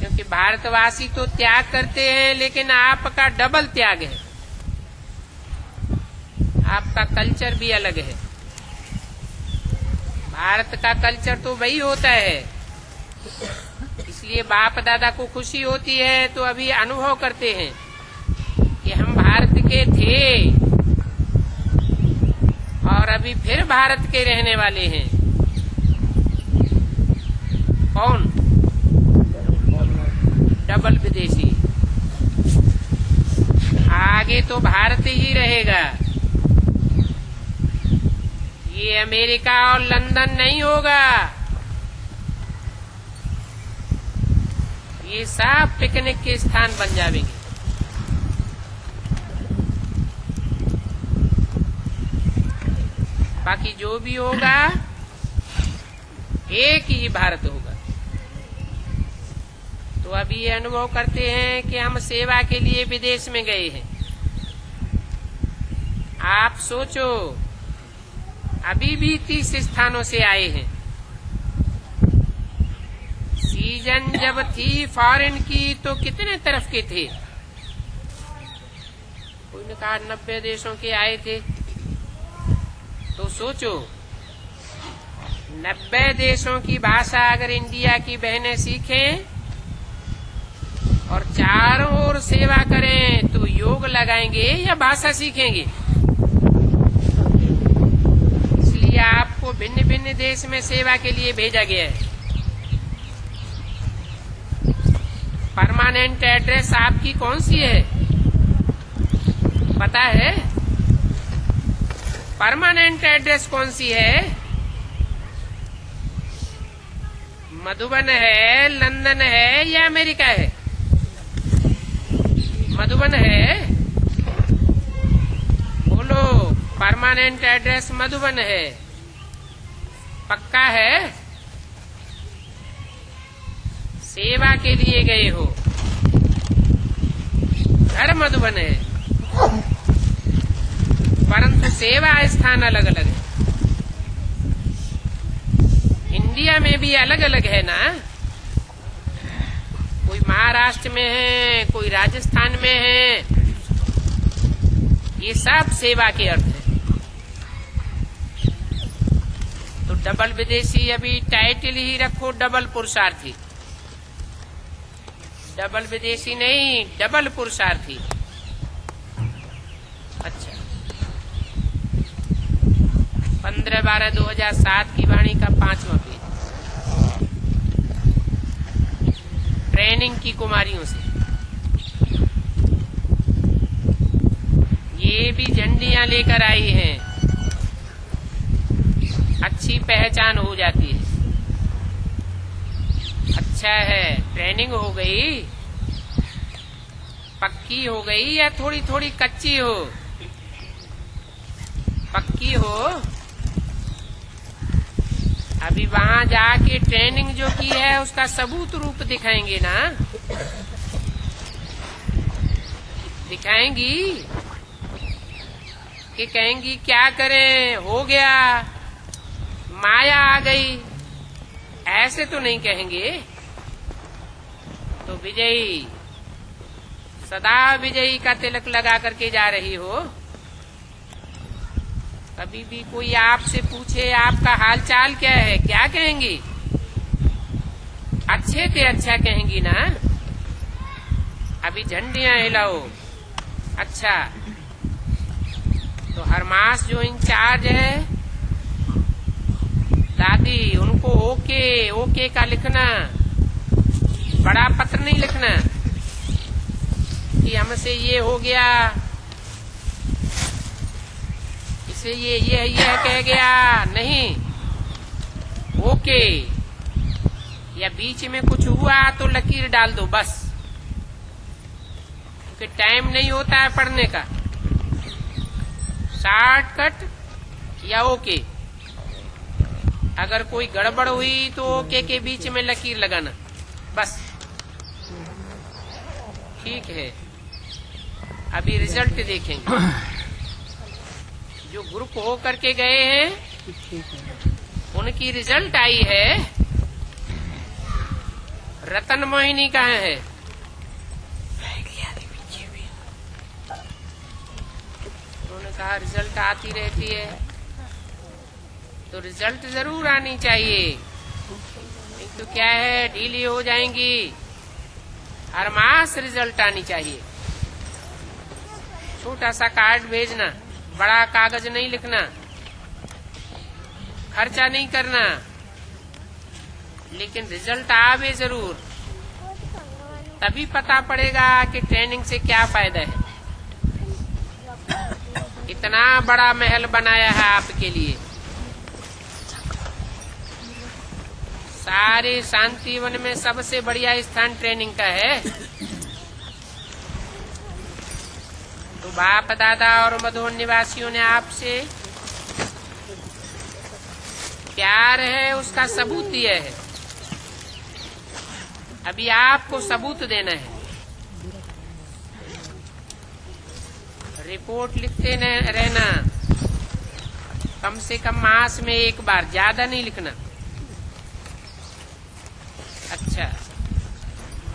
क्योंकि भारतवासी तो त्याग करते हैं, लेकिन आपका डबल त्याग है, आपका कल्चर भी अलग है। भारत का कल्चर तो वही होता है, इसलिए बाप दादा को खुशी होती है। तो अभी अनुभव करते हैं कि हम भारत के थे और अभी फिर भारत के रहने वाले हैं। कौन? डबल विदेशी। आगे तो भारत ही रहेगा, ये अमेरिका और लंदन नहीं होगा। ये सब पिकनिक के स्थान बन जाएंगे। बाकी जो भी होगा एक ही भारत होगा। तो अभी ये अनुभव करते हैं कि हम सेवा के लिए विदेश में गए हैं। आप सोचो, अभी भी 30 स्थानों से आए हैं। सीजन जब थी फॉरेन की तो कितने तरफ के थे? कोई ने कहा 90 देशों के आए थे। तो सोचो, 90 देशों की भाषा अगर इंडिया की बहनें सीखें और चारों ओर सेवा करें तो योग लगाएंगे या भाषा सीखेंगे? इसलिए आपको भिन्न भिन्न देश में सेवा के लिए भेजा गया है। परमानेंट एड्रेस आपकी कौन सी है पता है? परमानेंट एड्रेस कौन सी है? मधुबन है, लंदन है या अमेरिका है? मधुबन है। बोलो, परमानेंट एड्रेस मधुबन है। पक्का है? सेवा के लिए गए हो, घर मधुबन है, परंतु सेवा स्थान अलग अलग है। इंडिया में भी अलग अलग है ना, कोई महाराष्ट्र में है, कोई राजस्थान में है। ये सब सेवा के अर्थ है। तो डबल विदेशी अभी टाइटल ही रखो, डबल पुरुषार्थी। डबल विदेशी नहीं, डबल पुरुषार्थी। अच्छा, 15/12/2007 की वाणी का 5वां पेज। ट्रेनिंग की कुमारियों से ये भी झंडियां लेकर आई हैं, अच्छी पहचान हो जाती है। अच्छा है, ट्रेनिंग हो गई, पक्की हो गई या थोड़ी थोड़ी कच्ची हो? पक्की हो। अभी वहां जाके ट्रेनिंग जो की है उसका सबूत रूप दिखाएंगे ना, दिखाएंगी कि कहेंगी क्या करें, हो गया, माया आ गई, ऐसे तो नहीं कहेंगे। तो विजयी, सदा विजयी का तिलक लगा करके जा रही हो। कभी भी कोई आपसे पूछे आपका हाल चाल क्या है, क्या कहेंगी? अच्छे से अच्छा कहेंगी ना। अभी झंडियां हिलाओ। अच्छा, तो हर मास जो इंचार्ज है दादी, उनको ओके ओके का लिखना, बड़ा पत्र नहीं लिखना कि हमसे ये हो गया, इसे ये कह गया, नहीं। ओके, या बीच में कुछ हुआ तो लकीर डाल दो बस, क्योंकि टाइम नहीं होता है पढ़ने का। शॉर्टकट या ओके। अगर कोई गड़बड़ हुई तो ओके के बीच में लकीर लगाना बस। ठीक है, अभी रिजल्ट देखेंगे। जो ग्रुप हो करके गए हैं उनकी रिजल्ट आई है। रतन मोहिनी कहाँ है? उन्होंने कहा रिजल्ट आती रहती है, तो रिजल्ट जरूर आनी चाहिए। नहीं तो क्या है, ढीली हो जाएंगी। हर मास रिजल्ट आनी चाहिए। छोटा सा कार्ड भेजना, बड़ा कागज नहीं लिखना, खर्चा नहीं करना, लेकिन रिजल्ट आवे जरूर। तभी पता पड़ेगा कि ट्रेनिंग से क्या फायदा है। इतना बड़ा महल बनाया है आपके लिए। सारे शांतिवन में सबसे बढ़िया स्थान ट्रेनिंग का है। तो बाप दादा और मधुवन निवासियों ने आपसे प्यार है, उसका सबूत दिया है। अभी आपको सबूत देना है। रिपोर्ट लिखते रहना, कम से कम मास में एक बार, ज्यादा नहीं लिखना। अच्छा,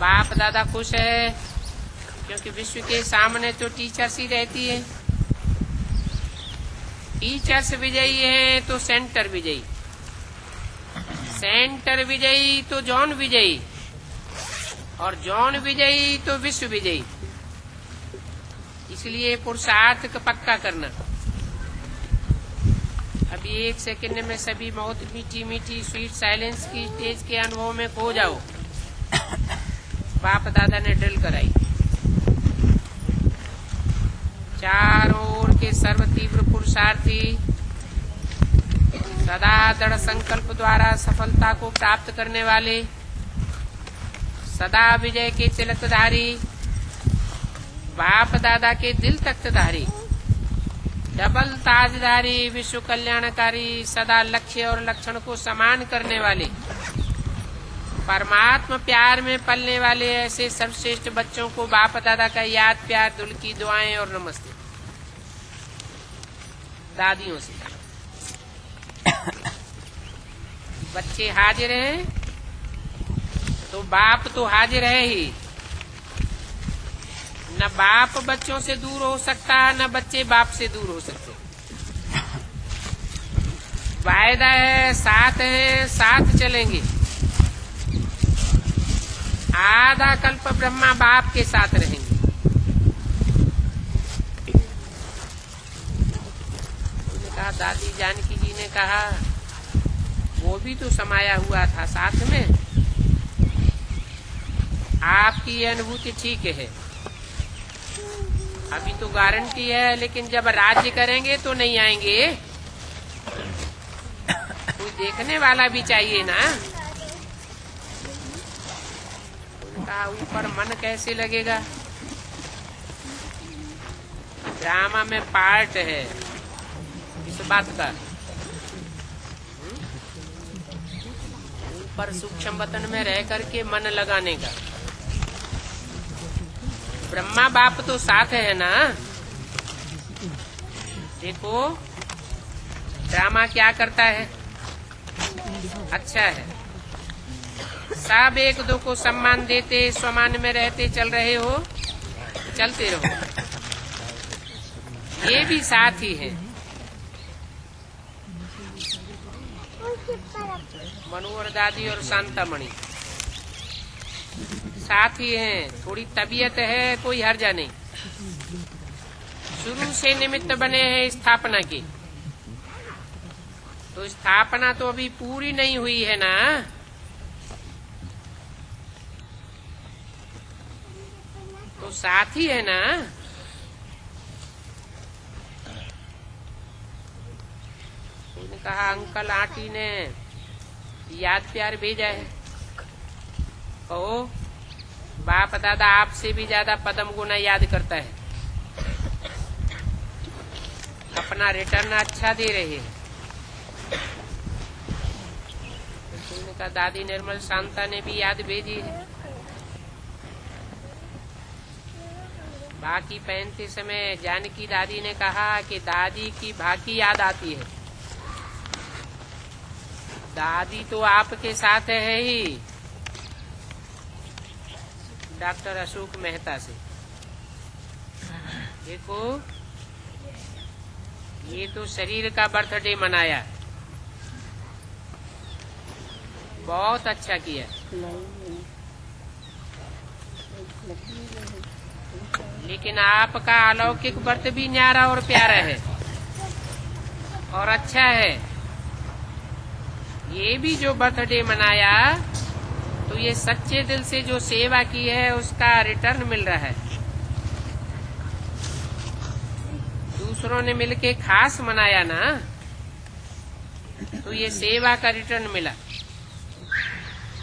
बाप दादा खुश है क्योंकि विश्व के सामने तो टीचर्स ही रहती है। टीचर्स विजयी है तो सेंटर विजयी, सेंटर विजयी तो जॉन विजयी, और जॉन विजयी तो विश्व विजयी। इसलिए पुरुषार्थ का पक्का करना। अभी एक सेकंड में सभी बहुत मीठी मीठी स्वीट साइलेंस की स्टेज के अनुभव में खो जाओ। बाप दादा ने ड्रिल कराई। चारों ओर के सर्व तीव्र पुरुषार्थी सदा दृढ़ संकल्प द्वारा सफलता को प्राप्त करने वाले, सदा विजय के तिलकधारी, बाप दादा के दिल तख्तधारी, डबल ताजधारी, विश्व कल्याणकारी, सदा लक्ष्य और लक्षण को समान करने वाले, परमात्मा प्यार में पलने वाले ऐसे सर्वश्रेष्ठ बच्चों को बाप दादा का याद, प्यार, दिल की दुआएं और नमस्ते। दादियों से बच्चे हाजिर हैं तो बाप तो हाजिर है ही। न बाप बच्चों से दूर हो सकता, न बच्चे बाप से दूर हो सकते। वायदा है, साथ चलेंगे। आधा कल्प ब्रह्मा बाप के साथ रहेंगे। कहा, दादी जानकी जी ने कहा वो भी तो समाया हुआ था साथ में। आपकी अनुभूति ठीक है, अभी तो गारंटी है, लेकिन जब राज्य करेंगे तो नहीं आएंगे। कोई देखने वाला भी चाहिए ना। कहा ऊपर मन कैसे लगेगा? ड्रामा में पार्ट है इस बात का। ऊपर सूक्ष्म वतन में रह करके मन लगाने का। ब्रह्मा बाप तो साथ है ना। देखो ड्रामा क्या करता है, अच्छा है। सब एक दो को सम्मान देते, स्वमान में रहते चल रहे हो, चलते रहो। ये भी साथ ही है। मनोहर दादी और शांतामणि साथ ही हैं। थोड़ी तबीयत है, कोई हर्जा नहीं। शुरू से निमित्त बने हैं स्थापना की। तो स्थापना तो अभी पूरी नहीं हुई है ना। तो साथ ही है ना। उन्होंने कहा अंकल आंटी ने याद प्यार भेजा है। कहो बाप दादा आपसे भी ज्यादा पदम गुना याद करता है। अपना रिटर्न अच्छा दे रहे हैं। उन्होंने कहा दादी निर्मल शांता ने भी याद भेजी है। बाकी पहनते समय जानकी दादी ने कहा कि दादी की भाकी याद आती है। दादी तो आपके साथ है ही। डॉक्टर अशोक मेहता से देखो, ये तो शरीर का बर्थडे मनाया, बहुत अच्छा किया। लेकिन आपका अलौकिक व्रत भी न्यारा और प्यारा है और अच्छा है। ये भी जो बर्थडे मनाया तो ये सच्चे दिल से जो सेवा की है उसका रिटर्न मिल रहा है। दूसरों ने मिलके खास मनाया ना, तो ये सेवा का रिटर्न मिला।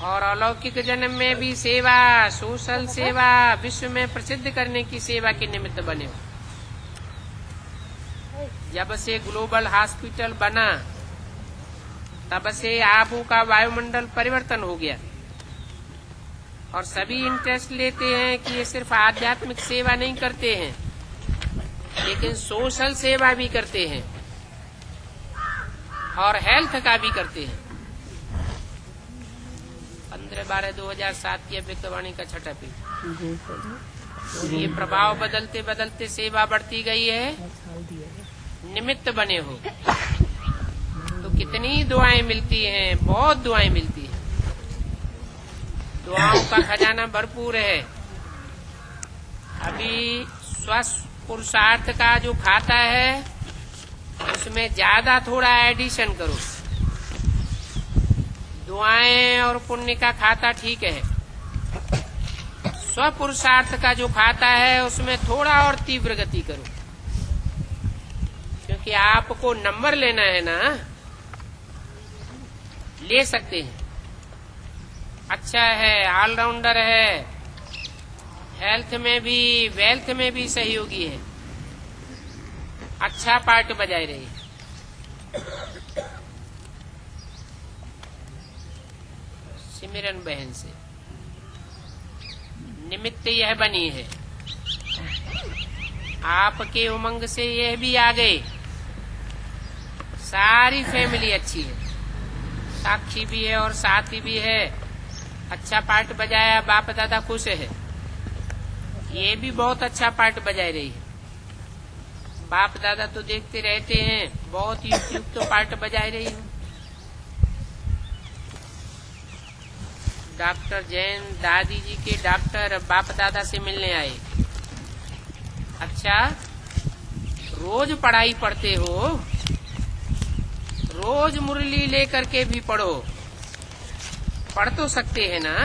और अलौकिक जन्म में भी सेवा, सोशल सेवा, विश्व में प्रसिद्ध करने की सेवा के निमित्त बने हो। जब से ग्लोबल हॉस्पिटल बना तब से आबू का वायुमंडल परिवर्तन हो गया और सभी इंटरेस्ट लेते हैं कि ये सिर्फ आध्यात्मिक सेवा नहीं करते हैं लेकिन सोशल सेवा भी करते हैं और हेल्थ का भी करते हैं। 15/12/2007 की अव्यक्तवाणी का छठा पेज। ये प्रभाव बदलते बदलते सेवा बढ़ती गई है। निमित्त बने हो तो कितनी दुआएं मिलती हैं, बहुत दुआएं मिलती हैं। दुआओं का खजाना भरपूर है। अभी स्वस्थ पुरुषार्थ का जो खाता है उसमें ज्यादा थोड़ा एडिशन करो। दुआएं और पुण्य का खाता ठीक है, स्वपुरुषार्थ का जो खाता है उसमें थोड़ा और तीव्र गति करो, क्योंकि आपको नंबर लेना है ना। ले सकते हैं, अच्छा है, ऑलराउंडर है, हेल्थ में भी वेल्थ में भी सहयोगी है, अच्छा पार्ट बजाय रही। सिमरन बहन से निमित्त यह बनी है। आपके उमंग से यह भी आ गए। सारी फैमिली अच्छी है, साक्षी भी है और साथी भी है। अच्छा पार्ट बजाया, बाप दादा खुश है। ये भी बहुत अच्छा पार्ट बजाय रही है। बाप दादा तो देखते रहते हैं, बहुत युक्त तो पार्ट बजाय रही है। डॉक्टर जैन दादी जी के डॉक्टर बाप दादा से मिलने आए। अच्छा, रोज पढ़ाई पढ़ते हो, रोज मुरली लेकर के भी पढ़ो। पढ़ तो सकते हैं ना।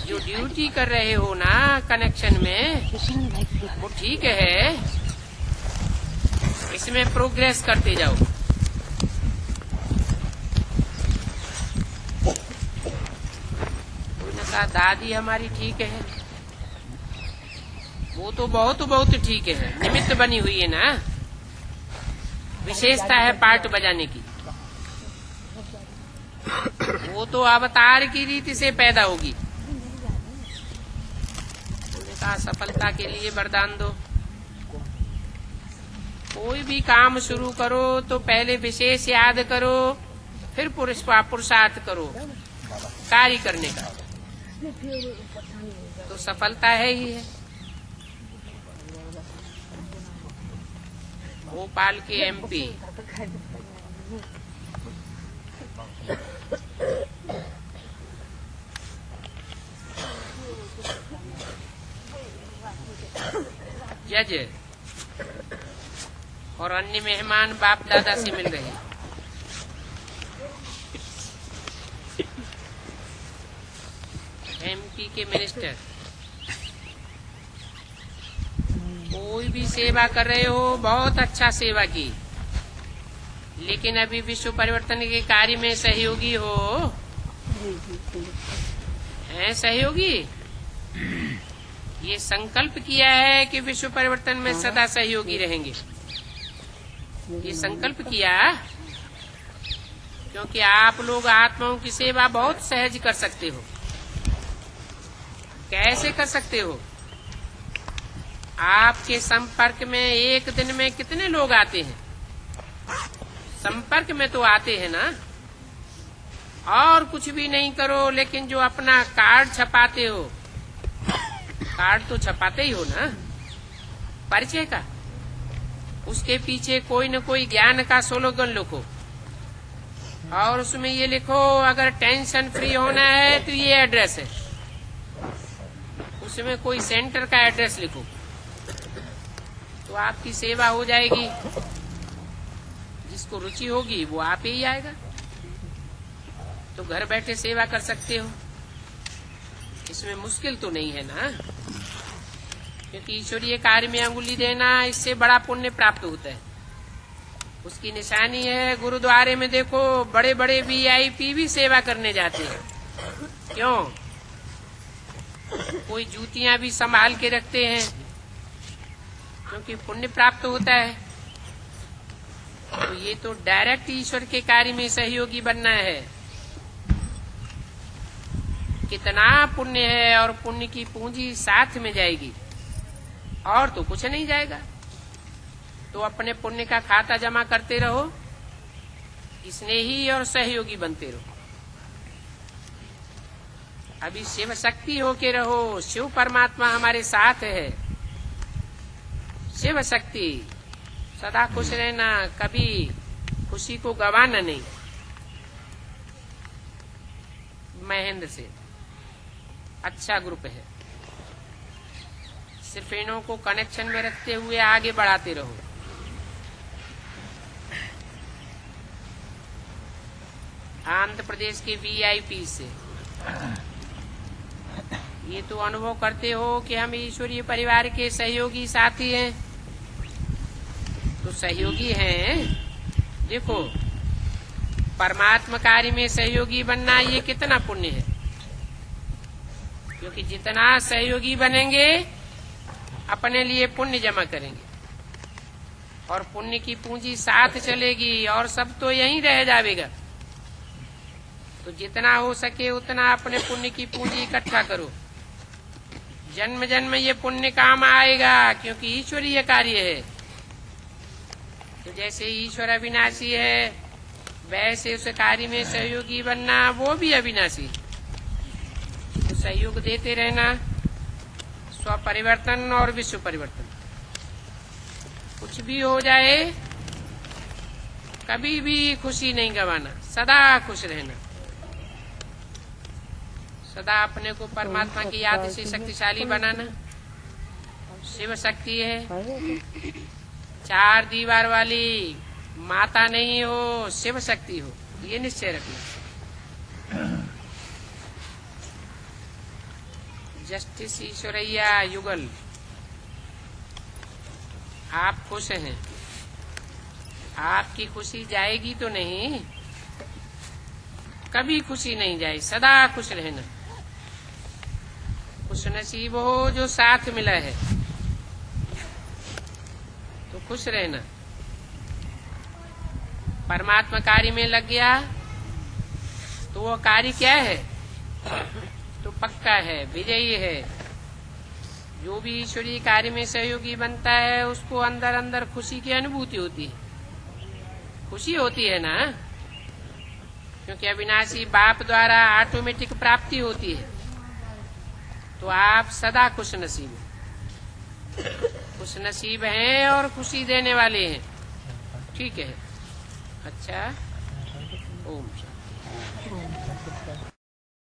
जो ड्यूटी कर रहे हो ना कनेक्शन में, वो ठीक है, इसमें प्रोग्रेस करते जाओ। उन्होंने कहा दादी हमारी ठीक है। वो तो बहुत बहुत ठीक है, निमित्त बनी हुई है ना। विशेषता है पार्ट बजाने की। वो तो अवतार की रीति से पैदा होगी। उन्होंने कहा सफलता के लिए वरदान दो। कोई भी काम शुरू करो तो पहले विशेष याद करो, फिर पुरुषार्थ करो कार्य करने का, तो सफलता है ही है। भोपाल के MP जज और अन्य मेहमान बाप दादा से मिल रहे हैं। एमपी के मिनिस्टर, कोई भी सेवा कर रहे हो, बहुत अच्छा सेवा की, लेकिन अभी विश्व परिवर्तन के कार्य में सहयोगी हो, हैं सहयोगी? ये संकल्प किया है कि विश्व परिवर्तन में सदा सहयोगी रहेंगे। ये संकल्प किया क्योंकि आप लोग आत्माओं की सेवा बहुत सहज कर सकते हो। कैसे कर सकते हो? आपके संपर्क में एक दिन में कितने लोग आते हैं? संपर्क में तो आते हैं ना। और कुछ भी नहीं करो, लेकिन जो अपना कार्ड छपाते हो, कार्ड तो छपाते ही हो ना परिचय का, उसके पीछे कोई न कोई ज्ञान का स्लोगन लिखो और उसमें ये लिखो, अगर टेंशन फ्री होना है तो ये एड्रेस है। उसमें कोई सेंटर का एड्रेस लिखो तो आपकी सेवा हो जाएगी। जिसको रुचि होगी वो आप ही आएगा, तो घर बैठे सेवा कर सकते हो। इसमें मुश्किल तो नहीं है ना, क्योंकि ईश्वरीय कार्य में अंगुली देना, इससे बड़ा पुण्य प्राप्त होता है। उसकी निशानी है। गुरुद्वारे में देखो, बड़े बड़े वीआईपी भी सेवा करने जाते हैं। क्यों? कोई जूतियां भी संभाल के रखते हैं, क्योंकि पुण्य प्राप्त होता है। तो ये तो डायरेक्ट ईश्वर के कार्य में सहयोगी बनना है। कितना पुण्य है, और पुण्य की पूंजी साथ में जाएगी, और तो कुछ नहीं जाएगा। तो अपने पुण्य का खाता जमा करते रहो, स्नेही और सहयोगी बनते रहो। अभी शिव शक्ति होके रहो। शिव परमात्मा हमारे साथ है। शिव शक्ति, सदा खुश रहना, कभी खुशी को गवाना नहीं। महेंद्र से अच्छा ग्रुप है। सिर्फ इन्हों को कनेक्शन में रखते हुए आगे बढ़ाते रहो। आंध्र प्रदेश के वीआईपी से ये तो अनुभव करते हो कि हम ईश्वरीय परिवार के सहयोगी साथी हैं। तो सहयोगी हैं। देखो, परमात्मा कार्य में सहयोगी बनना ये कितना पुण्य है, क्योंकि जितना सहयोगी बनेंगे अपने लिए पुण्य जमा करेंगे, और पुण्य की पूंजी साथ चलेगी, और सब तो यहीं रह जाएगा। तो जितना हो सके उतना अपने पुण्य की पूंजी इकट्ठा करो। जन्म जन्म ये पुण्य काम आएगा, क्योंकि ईश्वरीय कार्य है। तो जैसे ईश्वर अविनाशी है, वैसे उस कार्य में सहयोगी बनना वो भी अविनाशी। तो सहयोग देते रहना, स्व परिवर्तन और विश्व परिवर्तन। कुछ भी हो जाए, कभी भी खुशी नहीं गंवाना, सदा खुश रहना। सदा अपने को परमात्मा की याद से शक्तिशाली बनाना। शिव शक्ति है, चार दीवार वाली माता नहीं हो, शिव शक्ति हो, ये निश्चय रखना। जस्टिस ईश्वरैया युगल, आप खुश हैं। आपकी खुशी जाएगी तो नहीं, कभी खुशी नहीं जाए, सदा खुश रहना। खुश नसीब हो जो साथ मिला है, तो खुश रहना। परमात्मा कार्य में लग गया तो वो कार्य क्या है? तो पक्का है, विजयी है। जो भी ईश्वरीय कार्य में सहयोगी बनता है, उसको अंदर अंदर खुशी की अनुभूति होती है। खुशी होती है ना, क्योंकि अविनाशी बाप द्वारा ऑटोमेटिक प्राप्ति होती है। तो आप सदा खुश नसीब हैं। खुश नसीब हैं और खुशी देने वाले हैं। ठीक है, अच्छा। ओम शांति। हाँ,